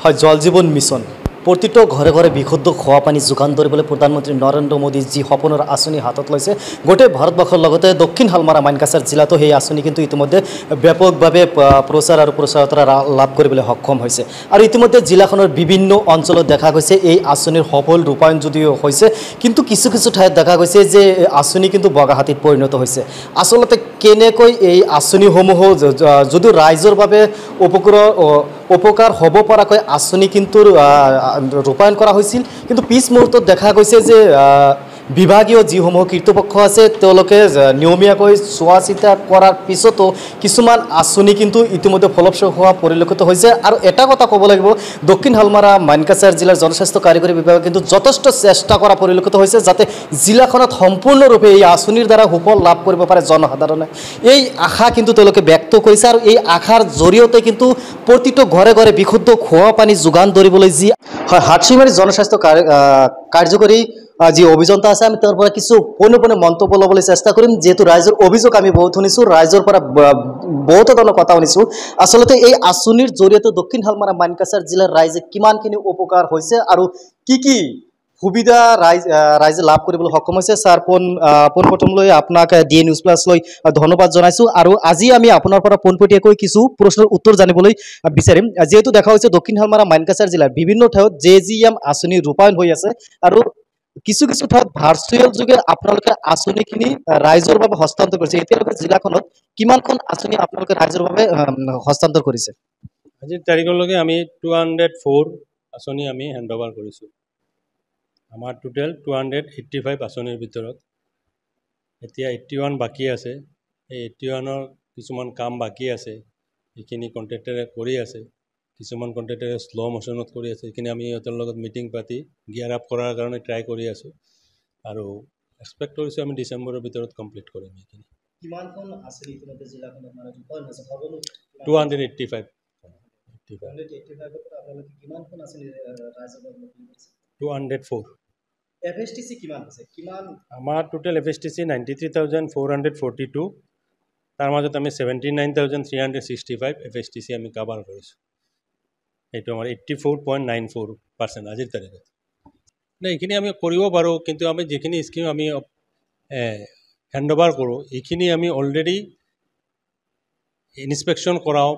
হয় জল জীবন মিশন প্ৰতিটো ঘৰে ঘৰে বিশুদ্ধ খোৱা পানী যোগান ধৰিবলৈ প্ৰধানমন্ত্ৰী নৰেন্দ্ৰ মোদী যি সপোনৰ আঁচনি হাতত লৈছে গোটেই ভাৰতবৰ্ষৰ লগতে দক্ষিণ হালমাৰা মানকাছাৰ জিলাতো সেই আঁচনি কিন্তু ইতিমধ্যে ব্যাপকভাৱে প্ৰচাৰ আৰু প্ৰচাৰতা লাভ কৰিবলৈ সক্ষম হৈছে আৰু ইতিমধ্যে জিলাখনৰ বিভিন্ন অঞ্চলত দেখা গৈছে এই আঁচনিৰ সফল ৰূপায়ণ যদিও হৈছে কিন্তু কিছু কিছু ঠাইত দেখা গৈছে যে আঁচনি কিন্তু বগাহাতীত পৰিণত হৈছে আচলতে কেনেকৈ এই আঁচনিসমূহ যদিও ৰাইজৰ বাবে উপকাৰ হ'ব পৰাকৈ আঁচনি কিন্তু ৰূপায়ণ কৰা হৈছিল কিন্তু পিছ মুহূৰ্তত দেখা গৈছে যে বিভাগীয় যিসমূহ কৰ্তৃপক্ষ আছে তেওঁলোকে নিয়মীয়াকৈ চোৱা চিতা কৰাৰ পিছতো কিছুমান আঁচনি কিন্তু ইতিমধ্যে ফলপ্ৰসূ হোৱা পৰিলক্ষিত হৈছে আৰু এটা কথা ক'ব লাগিব দক্ষিণ হালমাৰা মানকাছাৰ জিলাৰ জনস্বাস্থ্য কাৰিকৰী বিভাগে কিন্তু যথেষ্ট চেষ্টা কৰা পৰিলক্ষিত হৈছে যাতে জিলাখনত সম্পূৰ্ণৰূপে এই আঁচনিৰ দ্বাৰা সুফল লাভ কৰিব পাৰে জনসাধাৰণে এই আশা কিন্তু তেওঁলোকে ব্যক্ত কৰিছে আৰু এই আশাৰ জৰিয়তে কিন্তু প্ৰতিটো ঘৰে ঘৰে বিশুদ্ধ খোৱা পানী যোগান ধৰিবলৈ যি হয় হাটশিমাৰী জনস্বাস্থ্য কাৰ্যকৰী যি অভিযন্তা আছে আমি তেওঁৰ পৰা কিছু পোনে মন্তব্য ল'বলৈ চেষ্টা কৰিম যেহেতু ৰাইজৰ অভিযোগ আমি বহুত শুনিছোঁ ৰাইজৰ পৰা বহুত ধৰণৰ কথা শুনিছোঁ আচলতে এই আঁচনিৰ জৰিয়তে দক্ষিণ হালমাৰা মানকাছাৰ জিলাৰ ৰাইজে কিমানখিনি উপকাৰ হৈছে আৰু কি সুবিধা ৰাইজে লাভ কৰিবলৈ সক্ষম হৈছে ছাৰ পোনপ্ৰথমলৈ আপোনাক ডি নিউজ প্লাছলৈ ধন্যবাদ জনাইছোঁ আৰু আজি আমি আপোনাৰ পৰা পোনপটীয়াকৈ কিছু প্ৰশ্নৰ উত্তৰ জানিবলৈ বিচাৰিম যেহেতু দেখা হৈছে দক্ষিণ হালমাৰা মানকাছাৰ জিলাৰ বিভিন্ন ঠাইত JGM আঁচনি ৰূপায়ণ হৈ আছে আৰু কিছু ঠাইত ভাৰ্চুৱেল যোগে আপোনালোকে আঁচনিখিনি ৰাইজৰ বাবে হস্তান্তৰ কৰিছে এতিয়ালৈকে জিলাখনত কিমানখন আঁচনি আপোনালোকে ৰাইজৰ বাবে হস্তান্তৰ কৰিছে আজিৰ তাৰিখলৈকে আমি 204 আঁচনি আমি হেণ্ড অভাৰ কৰিছোঁ আমাৰ টোটেল 285 আঁচনিৰ ভিতৰত এতিয়া 81 বাকী আছে এই 81ৰ কিছুমান কাম বাকী আছে এইখিনি কণ্ট্ৰেক্টৰে কৰি আছে কিছুমান কণ্ট্ৰেক্টৰে শ্ল' মোশ্যনত কৰি আছে এইখিনি আমি সিহঁতৰ লগত মিটিং পাতি গিয়াৰ আপ কৰাৰ কাৰণে ট্ৰাই কৰি আছোঁ আৰু এক্সপেক্ট কৰিছোঁ আমি ডিচেম্বৰৰ ভিতৰত কমপ্লিট কৰিম এইখিনি কিমানখন আঁচনি ইতিমধ্যে জিলাখনত মানে ৰূপায়ণ হৈছে সকলো 285 কিমানখন আঁচনি ৰাইজৰ বাবে 204 FSTC কিমান আছে কিমান আমাৰ টোটেল FSTC 93,442 তাৰ মাজত আমি 79,365 FSTC আমি কাভাৰ কৰিছোঁ এইটো আমাৰ 84.94% আজিৰ তাৰিখত এইখিনি আমি কৰিব পাৰোঁ কিন্তু আমি যিখিনি স্কিম আমি হেণ্ড অভাৰ কৰোঁ এইখিনি আমি অলৰেডি ইনস্পেকশ্যন কৰাওঁ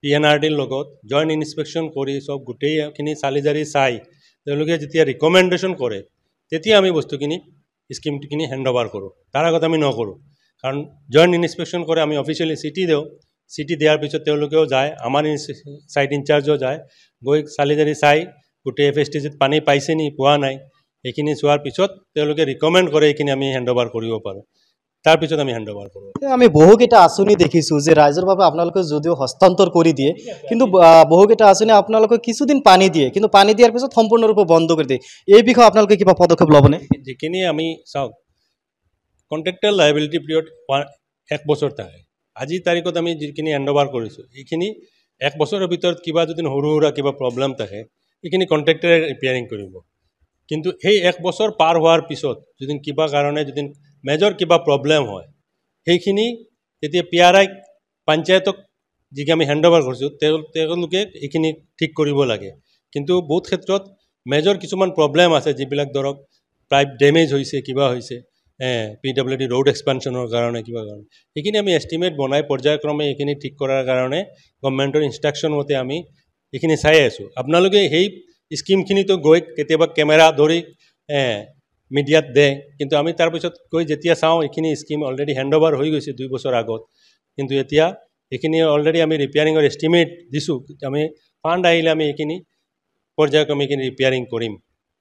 PNRDৰ লগত জইণ্ট ইনস্পেকশ্যন কৰি চব গোটেইখিনি চালি জাৰি চাই তেওঁলোকে যেতিয়া ৰিকমেণ্ডেশ্যন কৰে তেতিয়া আমি বস্তুখিনি স্কিমখিনি হেণ্ড অভাৰ কৰোঁ তাৰ আগত আমি নকৰোঁ কাৰণ জইণ্ট ইনস্পেকশ্যন কৰে আমি অফিচিয়েলি চিটি দিওঁ চিটি দিয়াৰ পিছত তেওঁলোকেও যায় আমাৰ ছাইট ইনচাৰ্জো যায় গৈ চালি জাৰি চাই গোটেই FSTCত পানী পাইছে নি পোৱা নাই এইখিনি চোৱাৰ পিছত তেওঁলোকে ৰিকমেণ্ড কৰে এইখিনি আমি হেণ্ড অভাৰ কৰিব পাৰোঁ তাৰপিছত আমি হেণ্ড অভাৰ কৰোঁ আমি বহুকেইটা আঁচনি দেখিছোঁ যে ৰাইজৰ বাবে আপোনালোকে যদিও হস্তান্তৰ কৰি দিয়ে কিন্তু বহুকেইটা আঁচনি আপোনালোকে কিছুদিন পানী দিয়ে কিন্তু পানী দিয়াৰ পিছত সম্পূৰ্ণৰূপে বন্ধ কৰি দিয়ে এই বিষয়ে আপোনালোকে কিবা পদক্ষেপ ল'বনে যিখিনি আমি চাওক কণ্ট্ৰেক্টৰ লাইবিলিটি পিৰিয়ড 1 বছৰ থাকে আজিৰ তাৰিখত আমি যিখিনি হেণ্ড অভাৰ কৰিছোঁ এইখিনি 1 বছৰৰ ভিতৰত কিবা যদি সৰু সুৰা কিবা প্ৰব্লেম থাকে এইখিনি কণ্ট্ৰেক্টৰে ৰিপেয়াৰিং কৰিব কিন্তু সেই 1 বছৰ পাৰ হোৱাৰ পিছত যদি কিবা কাৰণে যদি মেজৰ কিবা প্ৰব্লেম হয় সেইখিনি তেতিয়া PRI পঞ্চায়তক যিকে আমি হেণ্ড অভাৰ কৰিছোঁ তেওঁলোকে এইখিনি ঠিক কৰিব লাগে কিন্তু বহুত ক্ষেত্ৰত মেজৰ কিছুমান প্ৰব্লেম আছে যিবিলাক ধৰক পাইপ ডেমেজ হৈছে কিবা হৈছে PWD ৰোড এক্সপানশ্যনৰ কাৰণে কিবা কাৰণে এইখিনি আমি এষ্টিমেট বনাই পৰ্যায়ক্ৰমে এইখিনি ঠিক কৰাৰ কাৰণে গভৰ্ণমেণ্টৰ ইনষ্ট্ৰাকশ্যন মতে আমি এইখিনি চাই আছোঁ আপোনালোকে সেই স্কিমখিনিতো গৈ কেতিয়াবা কেমেৰা ধৰি মিডিয়াত দে কিন্তু আমি তাৰপিছত গৈ যেতিয়া চাওঁ এইখিনি স্কিম অলৰেডি হেণ্ড অভাৰ হৈ গৈছে 2 বছৰ আগত কিন্তু এতিয়া এইখিনি অলৰেডি আমি ৰিপেয়াৰিঙৰ এষ্টিমেট দিছোঁ আমি ফাণ্ড আহিলে আমি এইখিনি পৰ্যায়ক্ৰমে এইখিনি ৰিপেয়াৰিং কৰিম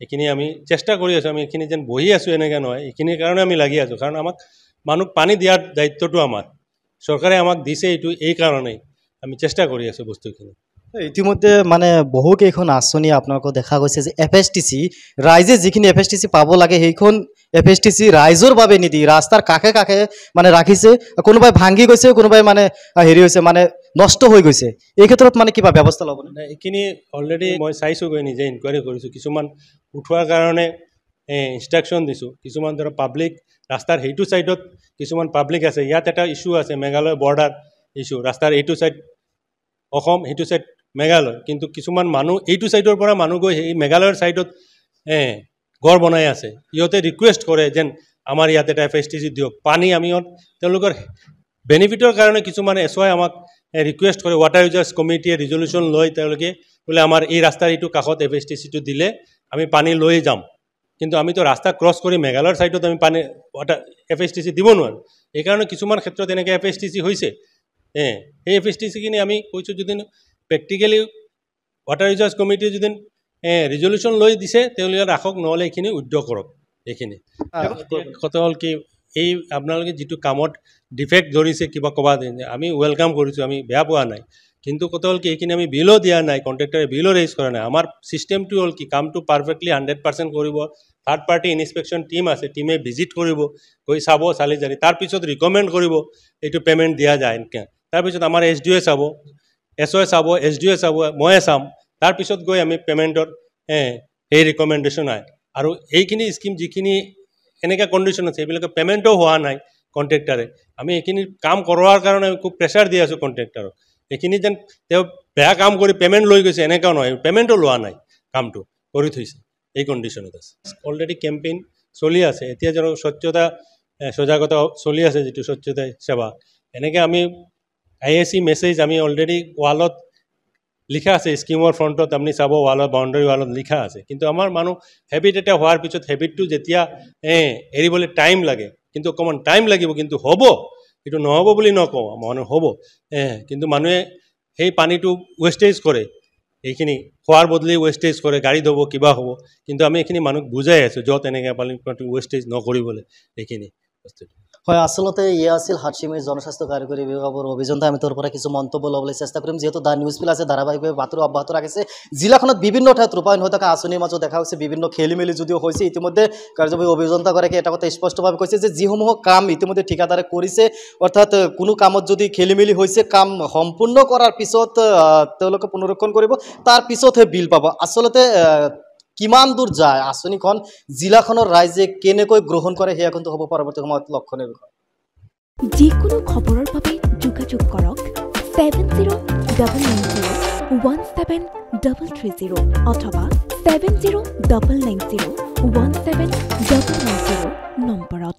এইখিনি আমি চেষ্টা কৰি আছোঁ আমি এইখিনি যেন বহি আছোঁ এনেকৈ নহয় এইখিনিৰ কাৰণে আমি লাগি আছোঁ কাৰণ আমাক মানুহ পানী দিয়াৰ দায়িত্বটো আমাৰ চৰকাৰে আমাক দিছে এইটো এই কাৰণেই আমি চেষ্টা কৰি আছোঁ বস্তুখিনি ইতিমধ্যে মানে বহুকেইখন আঁচনি আপোনালোকক দেখা গৈছে যে FSTC ৰাইজে যিখিনি FSTC পাব লাগে সেইখন FSTC ৰাইজৰ বাবে নিদি ৰাস্তাৰ কাষে মানে ৰাখিছে কোনোবাই ভাঙি গৈছে কোনোবাই মানে হেৰি হৈছে মানে নষ্ট হৈ গৈছে এই ক্ষেত্ৰত মানে কিবা ব্যৱস্থা ল'ব নাই এইখিনি অলৰেডি মই চাইছোঁ গৈ নিজে ইনকুৱাৰী কৰিছোঁ কিছুমান উঠোৱাৰ কাৰণে ইনষ্ট্ৰাকশ্যন দিছোঁ কিছুমান ধৰক পাব্লিক ৰাস্তাৰ সেইটো ছাইডত কিছুমান পাব্লিক আছে ইয়াত এটা ইছ্যু আছে মেঘালয় বৰ্ডাৰ ইছ্যু ৰাস্তাৰ এইটো ছাইড অসম সেইটো ছাইড মেঘালয়, কিন্তু কিছুমান মানুহ এইটো ছাইডৰ পৰা মানুহ গৈ সেই মেঘালয়ৰ ছাইডত ঘৰ বনাই আছে। ইহঁতে ৰিকুৱেষ্ট কৰে যেন আমাৰ ইয়াত এটা FSTC দিয়ক, পানী আমি তেওঁলোকৰ বেনিফিটৰ কাৰণে কিছুমান SOI আমাক ৰিকুৱেষ্ট কৰে, ৱাটাৰ ইউজাৰ্ছ কমিটিয়ে ৰিজলিউশ্যন লৈ তেওঁলোকে বোলে আমাৰ এই ৰাস্তাৰ এইটো কাষত FSTCটো দিলে আমি পানী লৈ যাম, কিন্তু আমিতো ৰাস্তা ক্ৰছ কৰি মেঘালয়ৰ ছাইডত আমি পানী FSTC দিব নোৱাৰোঁ। এইকাৰণে কিছুমান ক্ষেত্ৰত এনেকৈ FSTC হৈছে। সেই FSTCখিনি আমি কৈছোঁ যদি প্ৰেক্টিকেলি ৱাটাৰ ইউজাৰ্ছ কমিটিয়ে যদি ৰিজলিউশ্যন লৈ দিছে তেওঁলোকে ৰাখক, নহ'লে এইখিনি উদ্যোগ কৰক। এইখিনি কথা হ'ল কি, এই আপোনালোকে যিটো কামত ডিফেক্ট ধৰিছে কিবা ক'বা আমি ৱেলকাম কৰিছোঁ, আমি বেয়া পোৱা নাই, কিন্তু কথা হ'ল কি এইখিনি আমি বিলো দিয়া নাই, কণ্ট্ৰেক্টৰে বিলো ৰেইজ কৰা নাই। আমাৰ ছিষ্টেমটো হ'ল কি কামটো পাৰফেক্টলি 100% কৰিব, থাৰ্ড পাৰ্টি ইনস্পেকশ্যন টীম আছে, টীমে ভিজিট কৰিব, গৈ চাব, চালি জানি তাৰপিছত ৰিকমেণ্ড কৰিব এইটো পে'মেণ্ট দিয়া যায় এনেকৈ। তাৰপিছত আমাৰ SDOয়ে চাব, SOয়ে চাব, SDOয়ে চাব, ময়ে চাম, তাৰপিছত গৈ আমি পে'মেণ্টৰ সেই ৰিকমেণ্ডেশ্যন আহে। আৰু এইখিনি স্কিম যিখিনি এনেকৈ কণ্ডিশ্যন আছে এইবিলাকে পে'মেণ্টো হোৱা নাই কণ্ট্ৰেক্টাৰে, আমি এইখিনি কাম কৰোৱাৰ কাৰণে খুব প্ৰেছাৰ দি আছোঁ কণ্ট্ৰেক্টাৰক। এইখিনি যেন তেওঁ বেয়া কাম কৰি পে'মেণ্ট লৈ গৈছে এনেকুৱাও নহয়, পে'মেণ্টো লোৱা নাই, কামটো কৰি থৈছে, এই কণ্ডিশ্যনত আছে। অলৰেডি কেম্পেইন চলি আছে, এতিয়া যেন স্বচ্ছতা সজাগতা চলি আছে, যিটো স্বচ্ছতা সেৱা, এনেকৈ আমি IAC মেছেজ আমি অলৰেডি ৱালত লিখা আছে, স্কিমৰ ফ্ৰণ্টত আপুনি চাব, ৱালত বাউণ্ডাৰী ৱালত লিখা আছে। কিন্তু আমাৰ মানুহ হেবিট এটা হোৱাৰ পিছত হেবিটটো যেতিয়া এৰিবলৈ টাইম লাগে, কিন্তু অকণমান টাইম লাগিব, কিন্তু হ'ব, এইটো নহ'ব বুলি নকওঁ, মানুহ হ'ব, কিন্তু মানুহে সেই পানীটো ৱেষ্টেজ কৰে, এইখিনি খোৱাৰ বদলি ৱেষ্টেজ কৰে, গাড়ী ধুব কিবা হ'ব, কিন্তু আমি এইখিনি মানুহক বুজাই আছোঁ য'ত এনেকৈ পানী ৱেষ্টেজ নকৰিবলৈ এইখিনি বস্তুটো। হয়, আচলতে ইয়ে আছিল হাটশিমাৰী জনস্বাস্থ্য কাৰিকৰী বিভাগৰ অভিযন্তা। আমি তোৰ পৰা কিছু মন্তব্য ল'বলৈ চেষ্টা কৰিম, যিহেতু দ্য নিউজ প্লাছ ধাৰাবাহিকভাৱে বাতৰি অব্যাহত ৰাখিছে। জিলাখনত বিভিন্ন ঠাইত ৰূপায়ণ হৈ থকা আঁচনিৰ মাজত দেখা হৈছে বিভিন্ন খেলি মেলি যদিও হৈছে। ইতিমধ্যে কাৰ্যবাহী অভিযন্তাগৰাকীয়ে এটা কথা স্পষ্টভাৱে কৈছে যে যিসমূহ কাম ইতিমধ্যে ঠিকাদাৰে কৰিছে, অৰ্থাৎ কোনো কামত যদি খেলি মেলি হৈছে, কাম সম্পূৰ্ণ কৰাৰ পিছত তেওঁলোকে পুনৰীক্ষণ কৰিব, তাৰ পিছতহে বিল পাব। আচলতে কিমান দূৰ যায় আঁচনিখন, জিলাখনৰ ৰাইজে কেনেকৈ গ্ৰহণ কৰে, সেয়া কিন্তু হ'ব পৰৱৰ্তী সময়ত লক্ষণীয় বিষয়। যিকোনো খবৰৰ বাবে যোগাযোগ কৰক 7099017330 অথবা 7099017990 নম্বৰত।